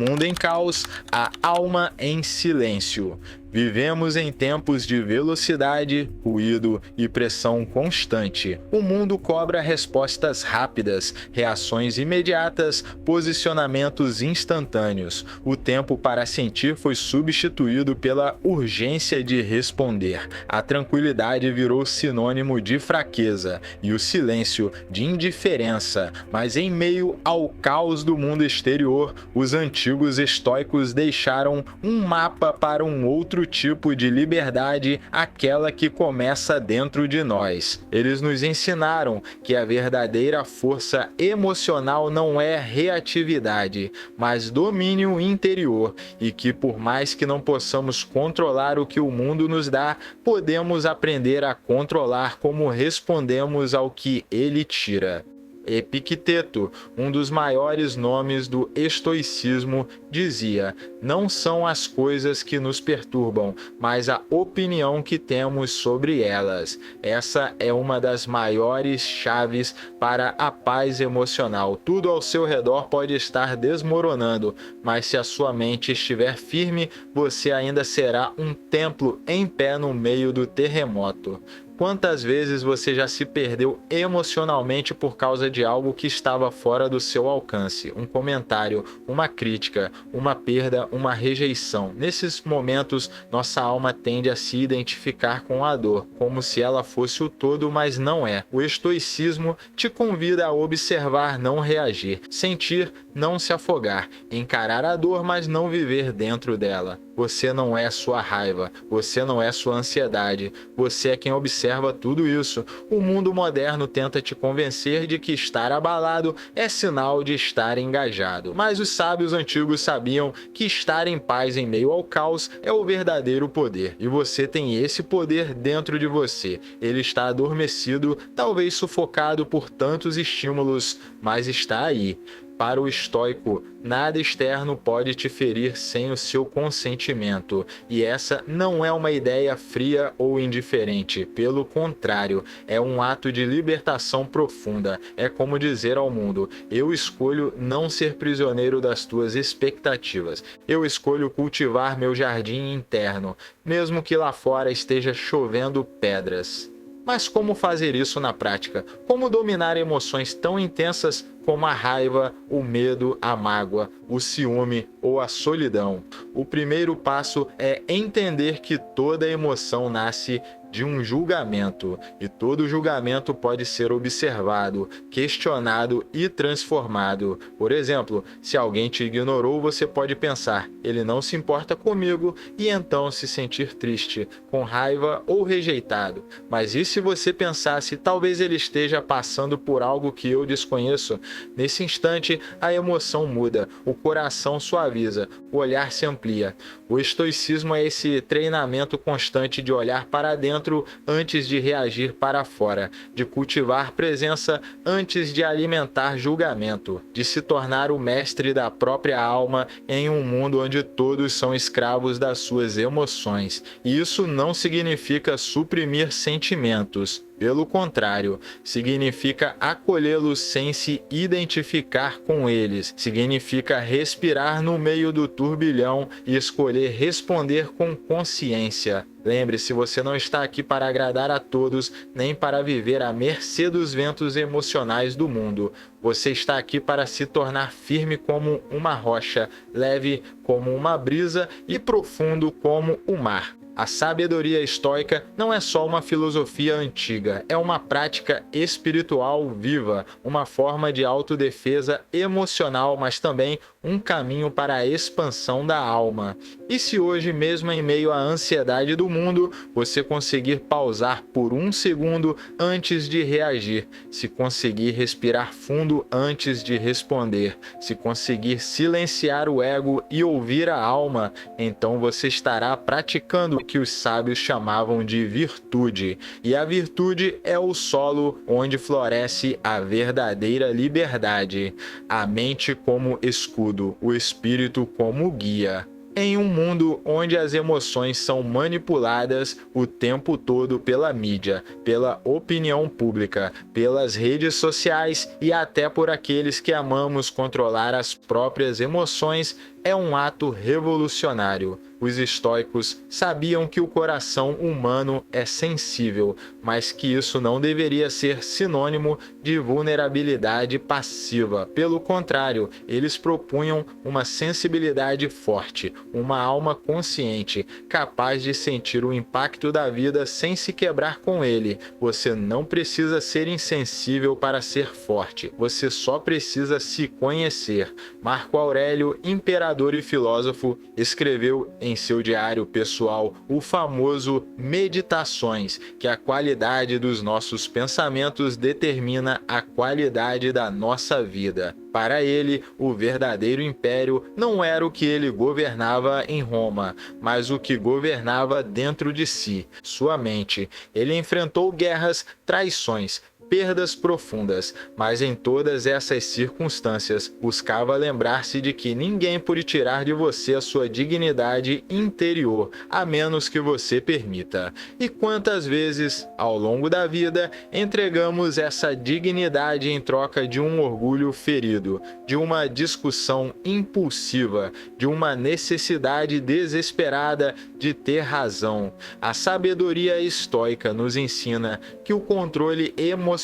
Mundo em caos, a alma em silêncio. Vivemos em tempos de velocidade, ruído e pressão constante. O mundo cobra respostas rápidas, reações imediatas, posicionamentos instantâneos. O tempo para sentir foi substituído pela urgência de responder. A tranquilidade virou sinônimo de fraqueza e o silêncio de indiferença. Mas em meio ao caos do mundo exterior, os antigos estoicos deixaram um mapa para um outro tipo de liberdade, aquela que começa dentro de nós. Eles nos ensinaram que a verdadeira força emocional não é reatividade, mas domínio interior, e que por mais que não possamos controlar o que o mundo nos dá, podemos aprender a controlar como respondemos ao que ele tira. Epicteto, um dos maiores nomes do estoicismo, dizia: não são as coisas que nos perturbam, mas a opinião que temos sobre elas. Essa é uma das maiores chaves para a paz emocional. Tudo ao seu redor pode estar desmoronando, mas se a sua mente estiver firme, você ainda será um templo em pé no meio do terremoto. Quantas vezes você já se perdeu emocionalmente por causa de algo que estava fora do seu alcance? Um comentário, uma crítica, uma perda, uma rejeição. Nesses momentos, nossa alma tende a se identificar com a dor, como se ela fosse o todo, mas não é. O estoicismo te convida a observar, não reagir, sentir, não se afogar, encarar a dor, mas não viver dentro dela. Você não é sua raiva, você não é sua ansiedade, você é quem observa tudo isso. O mundo moderno tenta te convencer de que estar abalado é sinal de estar engajado. Mas os sábios antigos sabiam que estar em paz em meio ao caos é o verdadeiro poder. E você tem esse poder dentro de você. Ele está adormecido, talvez sufocado por tantos estímulos, mas está aí. Para o estoico, nada externo pode te ferir sem o seu consentimento. E essa não é uma ideia fria ou indiferente. Pelo contrário, é um ato de libertação profunda. É como dizer ao mundo: eu escolho não ser prisioneiro das tuas expectativas. Eu escolho cultivar meu jardim interno, mesmo que lá fora esteja chovendo pedras. Mas como fazer isso na prática? Como dominar emoções tão intensas como a raiva, o medo, a mágoa, o ciúme ou a solidão? O primeiro passo é entender que toda emoção nasce de um julgamento, e todo julgamento pode ser observado, questionado e transformado. Por exemplo, se alguém te ignorou, você pode pensar: ele não se importa comigo, e então se sentir triste, com raiva ou rejeitado. Mas e se você pensasse: talvez ele esteja passando por algo que eu desconheço? Nesse instante, a emoção muda, o coração suaviza, o olhar se amplia. O estoicismo é esse treinamento constante de olhar para dentro antes de reagir para fora, de cultivar presença antes de alimentar julgamento, de se tornar o mestre da própria alma em um mundo onde todos são escravos das suas emoções. E isso não significa suprimir sentimentos. Pelo contrário, significa acolhê-los sem se identificar com eles. Significa respirar no meio do turbilhão e escolher responder com consciência. Lembre-se, você não está aqui para agradar a todos, nem para viver à mercê dos ventos emocionais do mundo. Você está aqui para se tornar firme como uma rocha, leve como uma brisa e profundo como o mar. A sabedoria estoica não é só uma filosofia antiga, é uma prática espiritual viva, uma forma de autodefesa emocional, mas também um caminho para a expansão da alma. E se hoje, mesmo em meio à ansiedade do mundo, você conseguir pausar por um segundo antes de reagir, se conseguir respirar fundo antes de responder, se conseguir silenciar o ego e ouvir a alma, então você estará praticando o que os sábios chamavam de virtude. E a virtude é o solo onde floresce a verdadeira liberdade. A mente como escudo, o espírito como guia. Em um mundo onde as emoções são manipuladas o tempo todo pela mídia, pela opinião pública, pelas redes sociais e até por aqueles que amamos controlar as próprias emoções, é um ato revolucionário. Os estoicos sabiam que o coração humano é sensível, mas que isso não deveria ser sinônimo de vulnerabilidade passiva. Pelo contrário, eles propunham uma sensibilidade forte, uma alma consciente, capaz de sentir o impacto da vida sem se quebrar com ele. Você não precisa ser insensível para ser forte, você só precisa se conhecer. Marco Aurélio, imperador e filósofo, escreveu em seu diário pessoal o famoso Meditações, que a qualidade dos nossos pensamentos determina a qualidade da nossa vida. Para ele, o verdadeiro império não era o que ele governava em Roma, mas o que governava dentro de si, sua mente. Ele enfrentou guerras, traições, perdas profundas, mas em todas essas circunstâncias buscava lembrar-se de que ninguém pode tirar de você a sua dignidade interior, a menos que você permita. E quantas vezes, ao longo da vida, entregamos essa dignidade em troca de um orgulho ferido, de uma discussão impulsiva, de uma necessidade desesperada de ter razão? A sabedoria estoica nos ensina que o controle emocional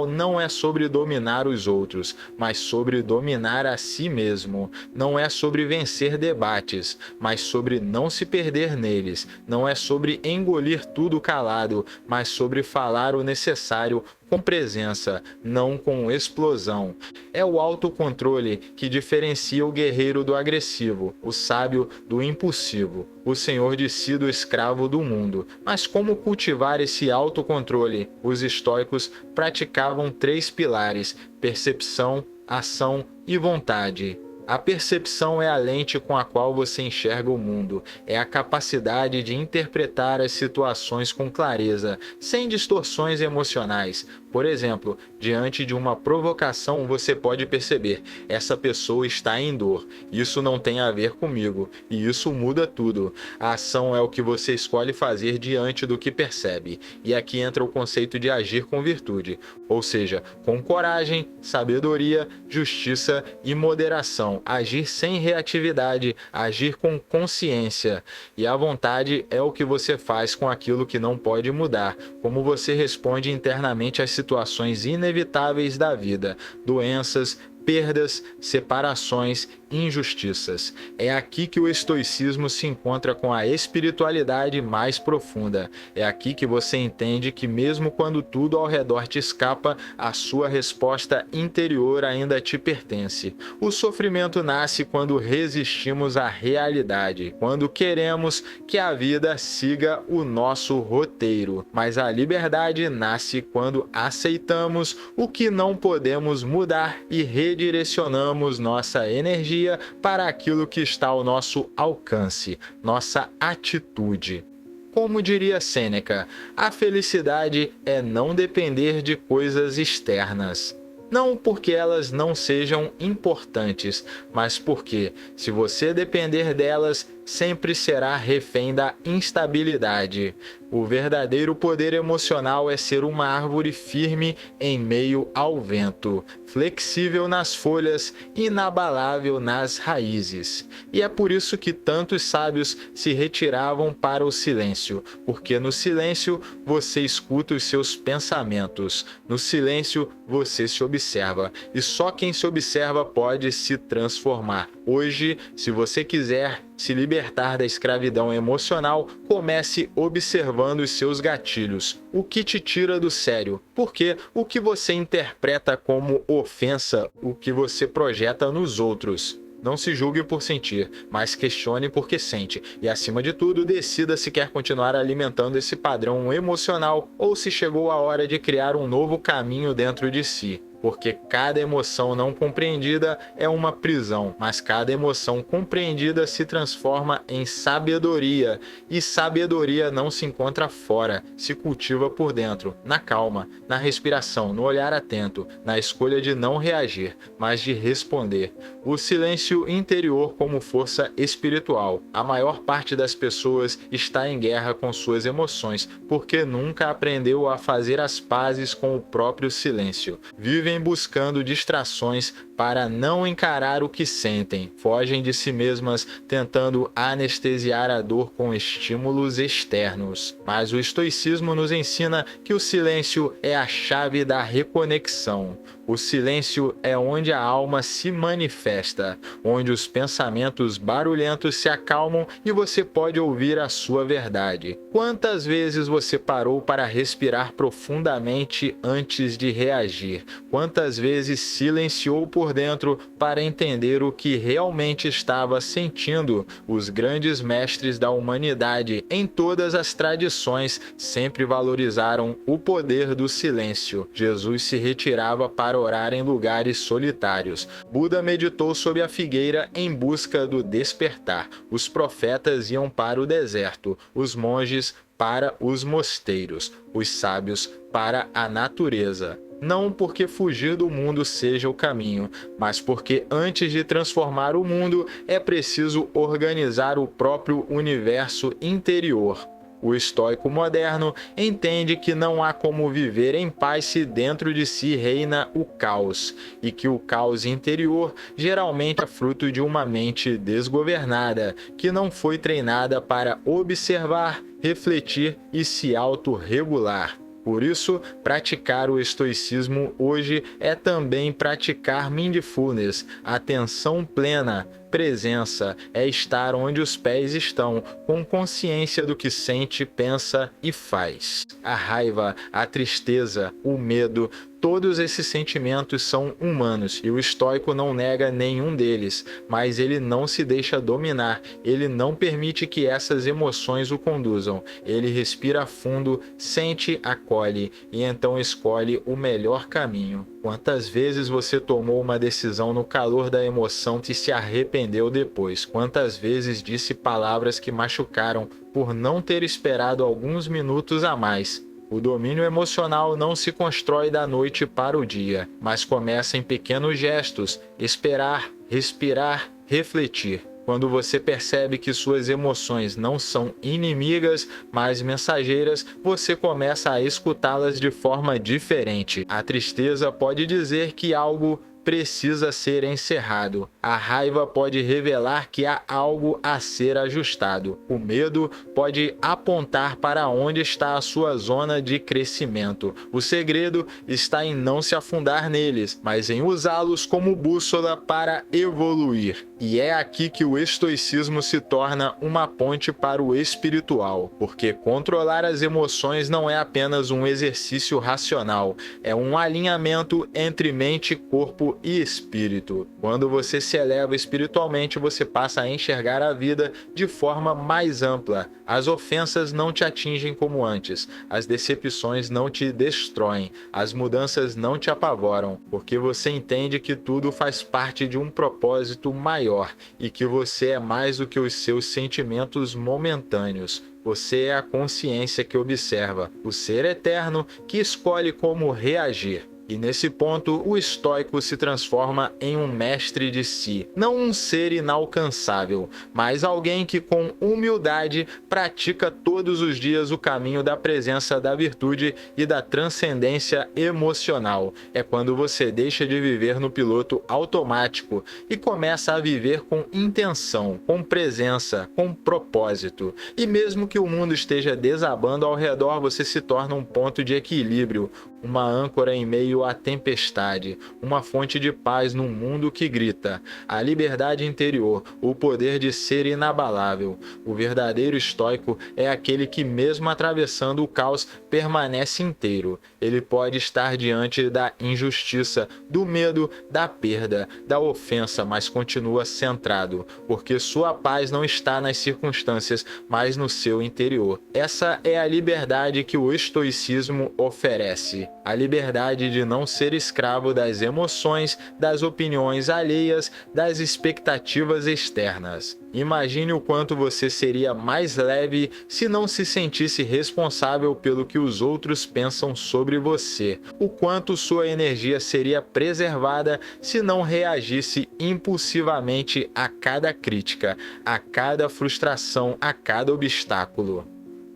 não é sobre dominar os outros, mas sobre dominar a si mesmo. Não é sobre vencer debates, mas sobre não se perder neles. Não é sobre engolir tudo calado, mas sobre falar o necessário com presença, não com explosão. É o autocontrole que diferencia o guerreiro do agressivo, o sábio do impulsivo, o senhor de si do escravo do mundo. Mas como cultivar esse autocontrole? Os estoicos praticavam 3 pilares: percepção, ação e vontade. A percepção é a lente com a qual você enxerga o mundo, é a capacidade de interpretar as situações com clareza, sem distorções emocionais. Por exemplo, diante de uma provocação, você pode perceber: essa pessoa está em dor, isso não tem a ver comigo, e isso muda tudo. A ação é o que você escolhe fazer diante do que percebe, e aqui entra o conceito de agir com virtude, ou seja, com coragem, sabedoria, justiça e moderação. Agir sem reatividade, agir com consciência. E a vontade é o que você faz com aquilo que não pode mudar, como você responde internamente às situações inevitáveis da vida, doenças, perdas, separações, injustiças. É aqui que o estoicismo se encontra com a espiritualidade mais profunda. É aqui que você entende que mesmo quando tudo ao redor te escapa, a sua resposta interior ainda te pertence. O sofrimento nasce quando resistimos à realidade, quando queremos que a vida siga o nosso roteiro. Mas a liberdade nasce quando aceitamos o que não podemos mudar e redirecionamos nossa energia para aquilo que está ao nosso alcance, nossa atitude. Como diria Sêneca, a felicidade é não depender de coisas externas. Não porque elas não sejam importantes, mas porque, se você depender delas, sempre será refém da instabilidade. O verdadeiro poder emocional é ser uma árvore firme em meio ao vento, flexível nas folhas, inabalável nas raízes. E é por isso que tantos sábios se retiravam para o silêncio, porque no silêncio você escuta os seus pensamentos, no silêncio você se observa, e só quem se observa pode se transformar. Hoje, se você quiser se libertar da escravidão emocional, comece observando os seus gatilhos. O que te tira do sério? Porque o que você interpreta como ofensa, o que você projeta nos outros. Não se julgue por sentir, mas questione porque sente. E acima de tudo, decida se quer continuar alimentando esse padrão emocional ou se chegou a hora de criar um novo caminho dentro de si. Porque cada emoção não compreendida é uma prisão, mas cada emoção compreendida se transforma em sabedoria. E sabedoria não se encontra fora, se cultiva por dentro, na calma, na respiração, no olhar atento, na escolha de não reagir, mas de responder. O silêncio interior como força espiritual. A maior parte das pessoas está em guerra com suas emoções, porque nunca aprendeu a fazer as pazes com o próprio silêncio. Vivem buscando distrações para não encarar o que sentem, fogem de si mesmas, tentando anestesiar a dor com estímulos externos. Mas o estoicismo nos ensina que o silêncio é a chave da reconexão. O silêncio é onde a alma se manifesta, onde os pensamentos barulhentos se acalmam e você pode ouvir a sua verdade. Quantas vezes você parou para respirar profundamente antes de reagir? Quantas vezes silenciou por dentro para entender o que realmente estava sentindo? Os grandes mestres da humanidade, em todas as tradições, sempre valorizaram o poder do silêncio. Jesus se retirava para orar em lugares solitários. Buda meditou sob a figueira em busca do despertar. Os profetas iam para o deserto, os monges para os mosteiros, os sábios para a natureza. Não porque fugir do mundo seja o caminho, mas porque antes de transformar o mundo é preciso organizar o próprio universo interior. O estoico moderno entende que não há como viver em paz se dentro de si reina o caos, e que o caos interior geralmente é fruto de uma mente desgovernada, que não foi treinada para observar, refletir e se autorregular. Por isso, praticar o estoicismo hoje é também praticar mindfulness, atenção plena. Presença é estar onde os pés estão, com consciência do que sente, pensa e faz. A raiva, a tristeza, o medo, todos esses sentimentos são humanos e o estoico não nega nenhum deles, mas ele não se deixa dominar, ele não permite que essas emoções o conduzam. Ele respira fundo, sente, acolhe e então escolhe o melhor caminho. Quantas vezes você tomou uma decisão no calor da emoção e se arrependeu depois? Quantas vezes disse palavras que machucaram por não ter esperado alguns minutos a mais? O domínio emocional não se constrói da noite para o dia, mas começa em pequenos gestos: esperar, respirar, refletir. Quando você percebe que suas emoções não são inimigas, mas mensageiras, você começa a escutá-las de forma diferente. A tristeza pode dizer que algo precisa ser encerrado. A raiva pode revelar que há algo a ser ajustado. O medo pode apontar para onde está a sua zona de crescimento. O segredo está em não se afundar neles, mas em usá-los como bússola para evoluir. E é aqui que o estoicismo se torna uma ponte para o espiritual, porque controlar as emoções não é apenas um exercício racional, é um alinhamento entre mente, corpo e espírito. Quando você se eleva espiritualmente, você passa a enxergar a vida de forma mais ampla. As ofensas não te atingem como antes, as decepções não te destroem, as mudanças não te apavoram, porque você entende que tudo faz parte de um propósito maior e que você é mais do que os seus sentimentos momentâneos. Você é a consciência que observa, o ser eterno que escolhe como reagir. E nesse ponto, o estoico se transforma em um mestre de si, não um ser inalcançável, mas alguém que com humildade pratica todos os dias o caminho da presença da virtude e da transcendência emocional. É quando você deixa de viver no piloto automático e começa a viver com intenção, com presença, com propósito. E mesmo que o mundo esteja desabando ao redor, você se torna um ponto de equilíbrio, uma âncora em meio à tempestade, uma fonte de paz num mundo que grita. A liberdade interior, o poder de ser inabalável. O verdadeiro estoico é aquele que, mesmo atravessando o caos, permanece inteiro. Ele pode estar diante da injustiça, do medo, da perda, da ofensa, mas continua centrado, porque sua paz não está nas circunstâncias, mas no seu interior. Essa é a liberdade que o estoicismo oferece. A liberdade de não ser escravo das emoções, das opiniões alheias, das expectativas externas. Imagine o quanto você seria mais leve se não se sentisse responsável pelo que os outros pensam sobre você. O quanto sua energia seria preservada se não reagisse impulsivamente a cada crítica, a cada frustração, a cada obstáculo.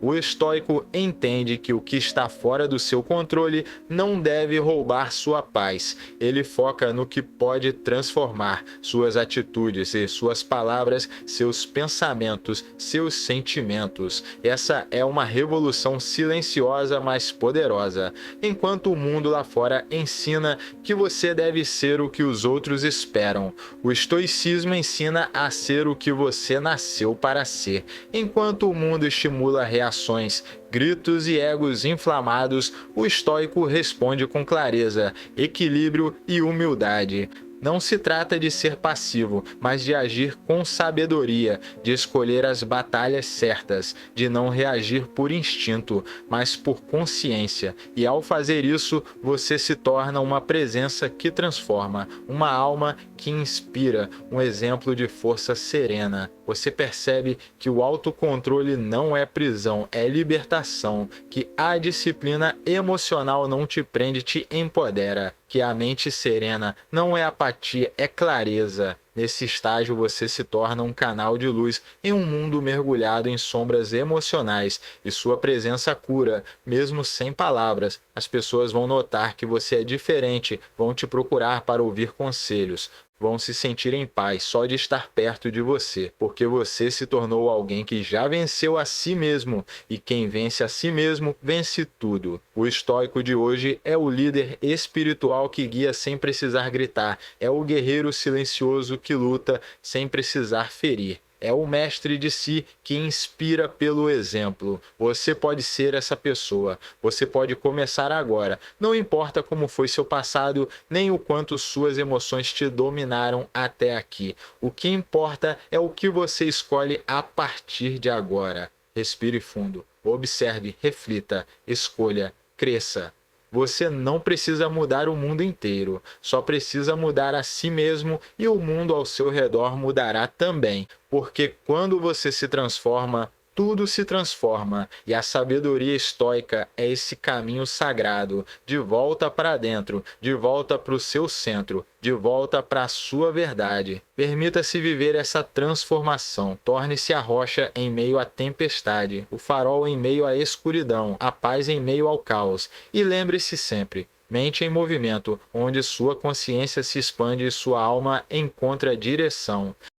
O estoico entende que o que está fora do seu controle não deve roubar sua paz. Ele foca no que pode transformar suas atitudes e suas palavras, seus pensamentos, seus sentimentos. Essa é uma revolução silenciosa, mas poderosa. Enquanto o mundo lá fora ensina que você deve ser o que os outros esperam, o estoicismo ensina a ser o que você nasceu para ser. Enquanto o mundo estimula reações, gritos e egos inflamados, o estoico responde com clareza, equilíbrio e humildade. Não se trata de ser passivo, mas de agir com sabedoria, de escolher as batalhas certas, de não reagir por instinto, mas por consciência. E ao fazer isso, você se torna uma presença que transforma, uma alma que inspira, um exemplo de força serena. Você percebe que o autocontrole não é prisão, é libertação, que a disciplina emocional não te prende, te empodera, que a mente serena não é apatia, é clareza. Nesse estágio você se torna um canal de luz em um mundo mergulhado em sombras emocionais, e sua presença cura, mesmo sem palavras. As pessoas vão notar que você é diferente, vão te procurar para ouvir conselhos. Vão se sentir em paz só de estar perto de você, porque você se tornou alguém que já venceu a si mesmo, e quem vence a si mesmo, vence tudo. O estoico de hoje é o líder espiritual que guia sem precisar gritar, é o guerreiro silencioso que luta sem precisar ferir. É o mestre de si que inspira pelo exemplo. Você pode ser essa pessoa. Você pode começar agora. Não importa como foi seu passado, nem o quanto suas emoções te dominaram até aqui. O que importa é o que você escolhe a partir de agora. Respire fundo. Observe, reflita, escolha, cresça. Você não precisa mudar o mundo inteiro, só precisa mudar a si mesmo, e o mundo ao seu redor mudará também. Porque quando você se transforma, tudo se transforma, e a sabedoria estoica é esse caminho sagrado, de volta para dentro, de volta para o seu centro, de volta para a sua verdade. Permita-se viver essa transformação, torne-se a rocha em meio à tempestade, o farol em meio à escuridão, a paz em meio ao caos. E lembre-se sempre, mente em movimento, onde sua consciência se expande e sua alma encontra direção.